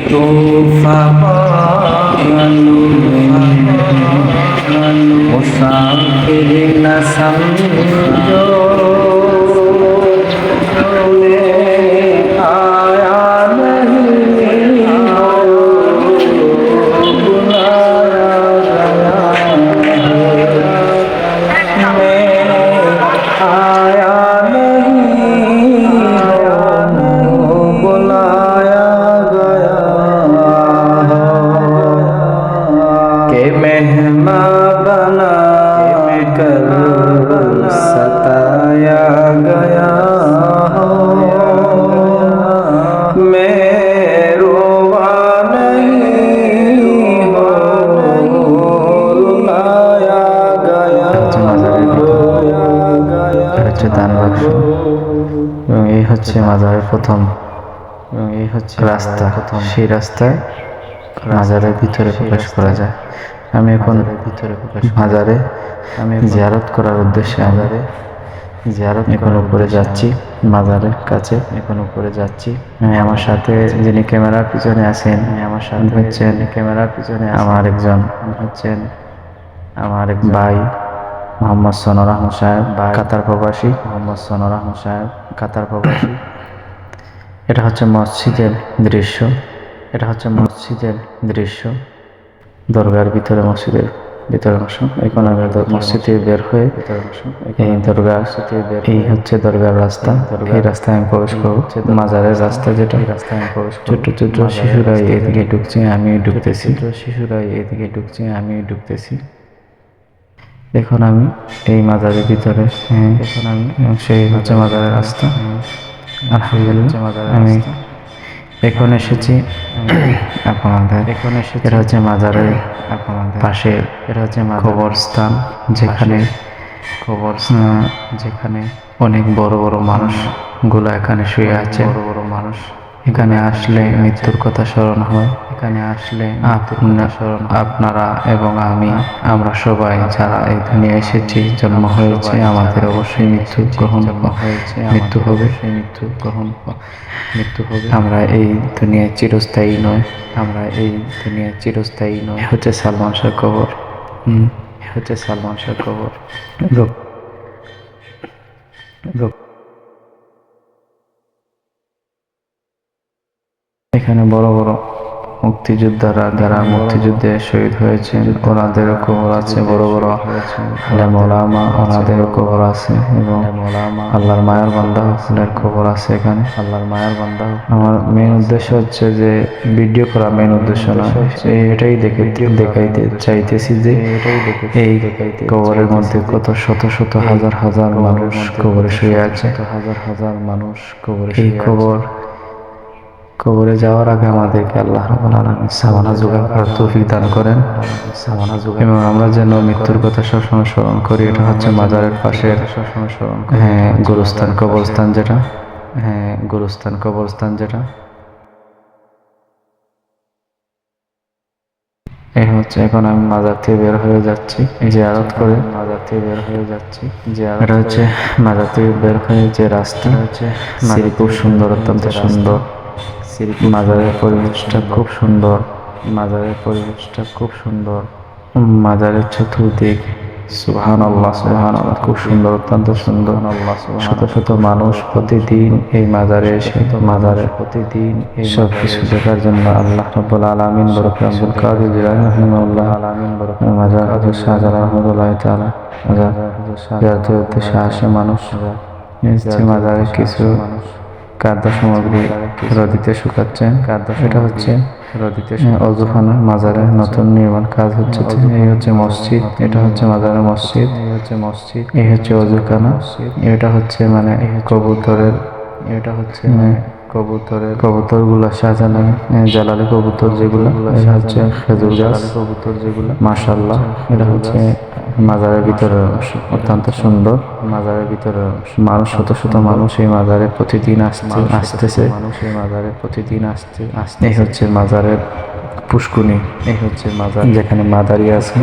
তোফা পালো মুসাফির না সমঝো आया नहीं हो बुलाया गया मैं आया नहीं हो बुलाया गया के मेहमान बना कर सताया गया দান বাক্স এবং এই হচ্ছে মাজারের প্রথম রাস্তা। সেই রাস্তায় মাজারের ভিতরে প্রবেশ করা যায়। আমি এখন মাজারে জিয়ারত করার উদ্দেশ্যে এখন উপরে যাচ্ছি, মাজারের কাছে এখন উপরে যাচ্ছি। আমি আমার সাথে যিনি ক্যামেরার পিছনে আছেন আমার এক ভাই মোহাম্মদ সনোর আহমদ সাহেব, কাতার প্রবাসী। এটা হচ্ছে মসজিদের দৃশ্য, দরগার ভিতরে, মসজিদের ভিতরে অংশ। এখন আমি মসজিদ থেকে বের হয়ে এই হচ্ছে দরগার রাস্তা। এই রাস্তায় আমি প্রবেশ করবো, মাজারের রাস্তা যেটা। ছোট্ট ছোট্ট শিশুরা এদিকে ঢুকছে, আমি ঢুকতেছি। এখন আমি এই মাজারের ভিতরে, সেই হচ্ছে মাজারের রাস্তা। আলহামদুলিল্লাহ আমি এখন এসেছি আপনাদের। এটা হচ্ছে মাজারের পাশে, কবরস্থান, যেখানে অনেক বড় বড় মানুষ গুলো এখানে শুয়ে আছে। এখানে আসলে মৃত্যুর কথা স্মরণ হয়। আপনারা এবং আমরা সবাই যারা এই দুনিয়া এসেছি, জন্ম হয়েছে, আমাদের অবশ্যই মৃত্যু হবে। আমরা এই দুনিয়ায় চিরস্থায়ী নয়। হচ্ছে সালমান শাহ কবর। এখানে বড় বড় মুক্তিযোদ্ধারা যারা মুক্তিযুদ্ধে শহীদ হয়েছেন, ওনাদেরও কবর আছে। বড় বড় আলেম ওলামা, ওনাদেরও কবর আছে। এবং আল্লাহর মায়ার বান্দাদের কবর আছে এখানে। আমার মেন উদ্দেশ্য হচ্ছে যে ভিডিও করা, মেন উদ্দেশ্য না, এটাই দেখাইতে চাইতেছি যে এই কবরের মধ্যে কত শত শত হাজার হাজার মানুষ কবরে শুয়ে আছে। এই কবরে যাওয়ার আগে আমাদেরকে আল্লাহ রাব্বুল আলামিন সামানা জোগাড় করার তৌফিক দান করেন এবং আমরা যেন মৃত্যুর কথা সবসময় স্মরণ করি। এটা হচ্ছে মাজারের পাশের কবরস্থান যেটা। এই হচ্ছে, এখন আমি মাজার থেকে বের হয়ে যাচ্ছি জিয়ারত করে। এটা হচ্ছে মাজার থেকে বের হয়ে যে রাস্তা, খুব সুন্দর, অত্যন্ত সুন্দর। মাজারের পরিবেশটা খুব সুন্দর। মাজারের চতুর্দিক সুবহানাল্লাহ, খুব সুন্দর, অত্যন্ত সুন্দর। শত শত মানুষ প্রতিদিন এই মাজারে এসে সবকিছু দেখার জন্য আল্লাহ রাব্বুল আলামিন, বরকত আব্দুল কাদের জিলানী রাহিমাহুল্লাহ, মাজার হযরত শাহজালাল রাহমাতুল্লাহি তাআলা জিয়ারতের উদ্দেশ্যে আসে মানুষ। মাজারে কিছু খাদ্য সামগ্রী রোদিতে শুকাচ্ছেন। এটা হচ্ছে অজুখানা। মাজারের নতুন নির্মাণ কাজ হচ্ছে। এই হচ্ছে মসজিদ, এটা হচ্ছে মাজারের মসজিদ। এই হচ্ছে অজুখানা। এটা হচ্ছে কবুতর গুলা সাজানো, জালালি কবুতর যেগুলো, এটা হচ্ছে খেজুর গাছ, মাশাআল্লাহ। এটা হচ্ছে মাজারের ভিতরের অংশ, অত্যন্ত সুন্দর। মানুষ, শত শত মানুষ এই মাজারে প্রতিদিন আসতেছে। এই হচ্ছে মাজারের পুষ্কুনি, যেখানে মাদারি আছে,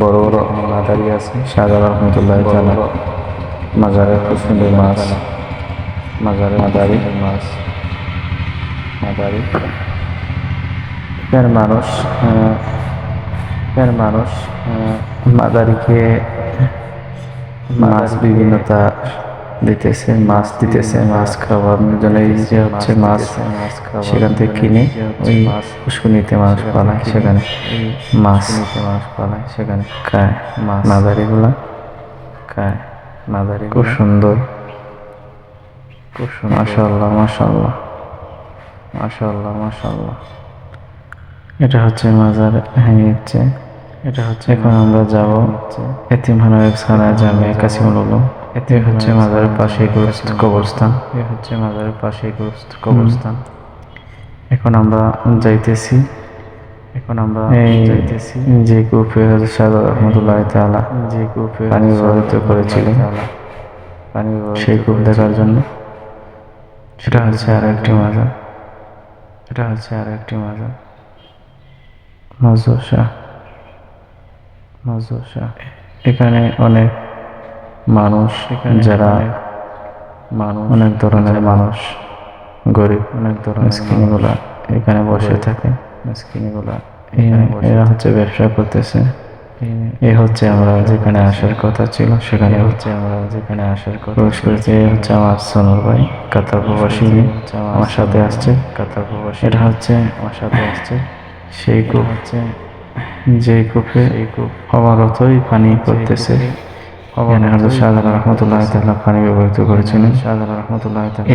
বড় বড় মাদারি আছে। শাহজালাল রাহমাতুল্লাহি তাআলা মাজারের পুষ্কুনির মাদারি এখানে মানুষ মাদারিকে মাছ বিভিন্নতা দিতেছে, মাছ খাওয়ানোর জন্য। এই যে হচ্ছে মাছ সেখান থেকে কিনে ওই পুষ্করিণীতে মানুষ পালায়, সেখানে মাছ খায়। মাদারিগুলা খুব সুন্দর, মাশাআল্লাহ মাশাআল্লাহ মাশাআল্লাহ। এটা হচ্ছে মাজার হচ্ছে এখন আমরা যাব এতিমখানা জামিয়া কাসিমুল উলুম। এতে হচ্ছে মাজারের পাশে কবরস্থান। এখন আমরা যাইতেছি যে কূপে হযরত শাহজালাল রাহমাতুল্লাহ তাআলা পানি ব্যবহৃত করেছিলেন সেই কূপ দেখার জন্য। এটা হচ্ছে আর একটি মাজার, মাজর শাহ। এখানে অনেক মানুষ, যারা অনেক ধরনের মানুষ, গরিব মিসকিনগুলা এখানে বসে থাকে। এরা হচ্ছে ব্যবসা করতেছে। এই হচ্ছে আমরা যেখানে আসার কথা ছিল, সেখানে প্রবেশ করেছি। এই হচ্ছে আমার সোনার ভাই, কাতার প্রবাসী, আমার সাথে আসছে। এটা হচ্ছে সেই কূপ, যে কূপে অবারতই পানি করতেছে। এখানে হযরত শাহজালাল রাহমাতুল্লাহ তাআলা পানি ব্যবহৃত করেছিলেন।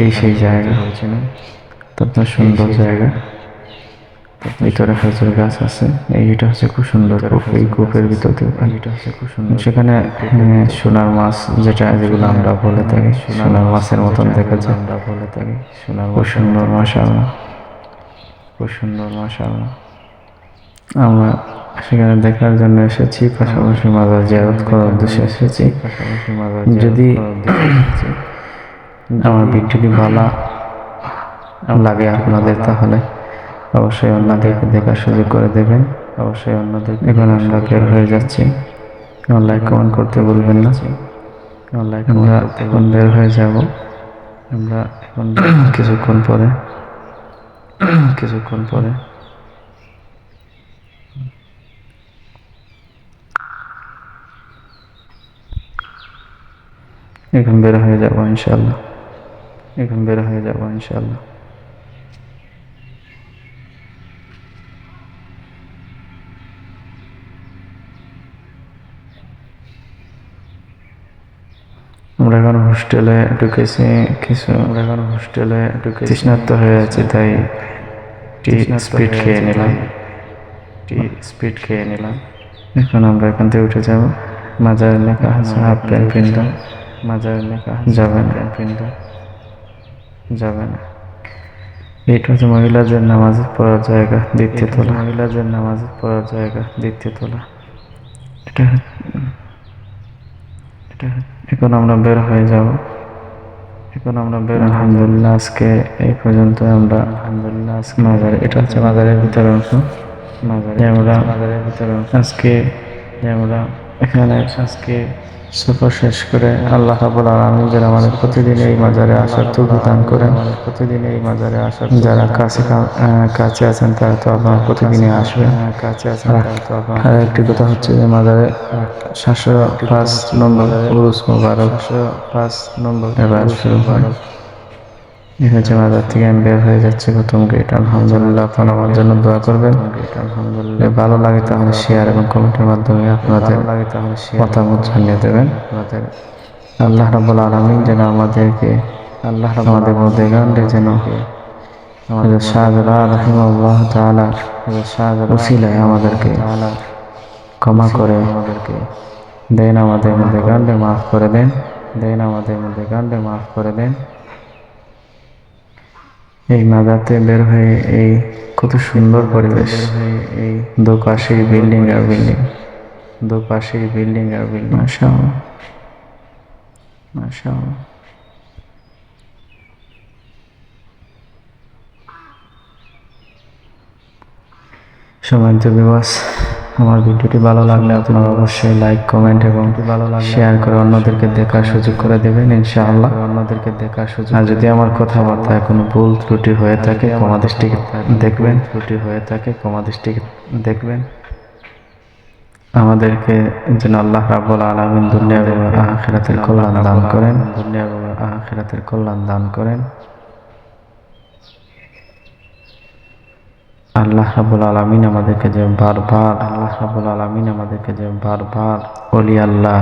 এই সেই জায়গা, অত্যন্ত সুন্দর জায়গা। ভিতরে খেজুর গাছ আছে। এইটা হচ্ছে খুব সুন্দর কূপ। এই কূপের ভিতর থেকে সেখানে সোনার মাছ, যেগুলো আমরা বলে থাকি, সোনার মাছের মতন দেখা যায়। খুব সুন্দর, মাশাআল্লাহ। আমরা সেখানে দেখার জন্য এসেছি, পাশাপাশি মাজার জিয়ারত করার উদ্দেশ্যে এসেছি। যদি আমার ভিডিওটি ভালো লাগে আপনাদের, তাহলে অবশ্যই অন্যদেরকে দেখার সুযোগ করে দেবেন। এখন আমরা বের হয়ে যাচ্ছি, লাইক কমেন্ট করতে ভুলবেন না। আমরা এখন বের হয়ে যাব, কিছুক্ষণ পরে। এখন বের হয়ে যাব ইনশাআল্লাহ। আমরা এখন হোস্টেলে ঢুকেছি। তৃষ্ণার্ত হয়ে আছে, তাই স্পিড খেয়ে নিলাম। এখন আমরা এখান থেকে উঠে যাব। মাজারের লেখা আছে হাফ প্যান্ট পিন্দা যাবে না। এটা হচ্ছে মহিলাদের নামাজ পড়ার জায়গা, দ্বিতীয় তলা। এটা এখন আমরা বের হয়ে যাব। আলহামদুলিল্লাহ, আজকে এই পর্যন্ত। আমরা মাজারে, এটা হচ্ছে মাজারের ভিতরে অংশ। আমরা এখানে সফর শেষ করে আল্লাহ রাব্বুল আলামিন যেন আমাদের প্রতিদিন এই মাজারে আসার তৌফিক দান করেন। যারা কাছে আছেন তারা তো আপনারা প্রতিদিনই আসবেন। আর একটি কথা হচ্ছে যে মাজারে 705 নম্বর উরুস মুবারক এবার শুরু হয়। এই হচ্ছে মাজার থেকে আমি বের হয়ে যাচ্ছি, প্রথম গেট। আলহামদুলিল্লাহ, আপনারা আমার জন্য দোয়া করবেন। ভালো লাগে তাহলে শেয়ার এবং কমেন্টের মাধ্যমে আপনাদের মতামত জানিয়ে দেবেন। আল্লাহ রাব্বুল আলামিন যেন আমাদের মধ্যে গান্ডে যেন শাহজালাল রাহিমাহুল্লাহ তাআলা উসিলায় আমাদেরকে ক্ষমা করে দেন, আমাদের মধ্যে গান্ডে মাফ করে দেন। এই মাজারতে বের হয়ে এই কত সুন্দর পরিবেশ, দুপাশেই বিল্ডিং আর বিল্ডিং। মাশাআল্লাহ। সম্মানিত ভিউয়ার্স, আমার ভিডিওটি ভালো লাগলে আপনারা অবশ্যই লাইক, কমেন্ট এবং শেয়ার করে অন্যদেরকে দেখার সুযোগ করে দেবেন ইনশাআল্লাহ। আর যদি আমার কথাবার্তায় কোনো ভুল ত্রুটি হয়ে থাকে ক্ষমা দৃষ্টিতে দেখবেন। আমাদেরকে যেন আল্লাহ রাব্বুল আলামিন দুনিয়া এবং আখিরাতের কল্যাণ দান করেন। আল্লাহ রাব্বুল আলামিন আমাদেরকে যে বারবার ওলি আল্লাহ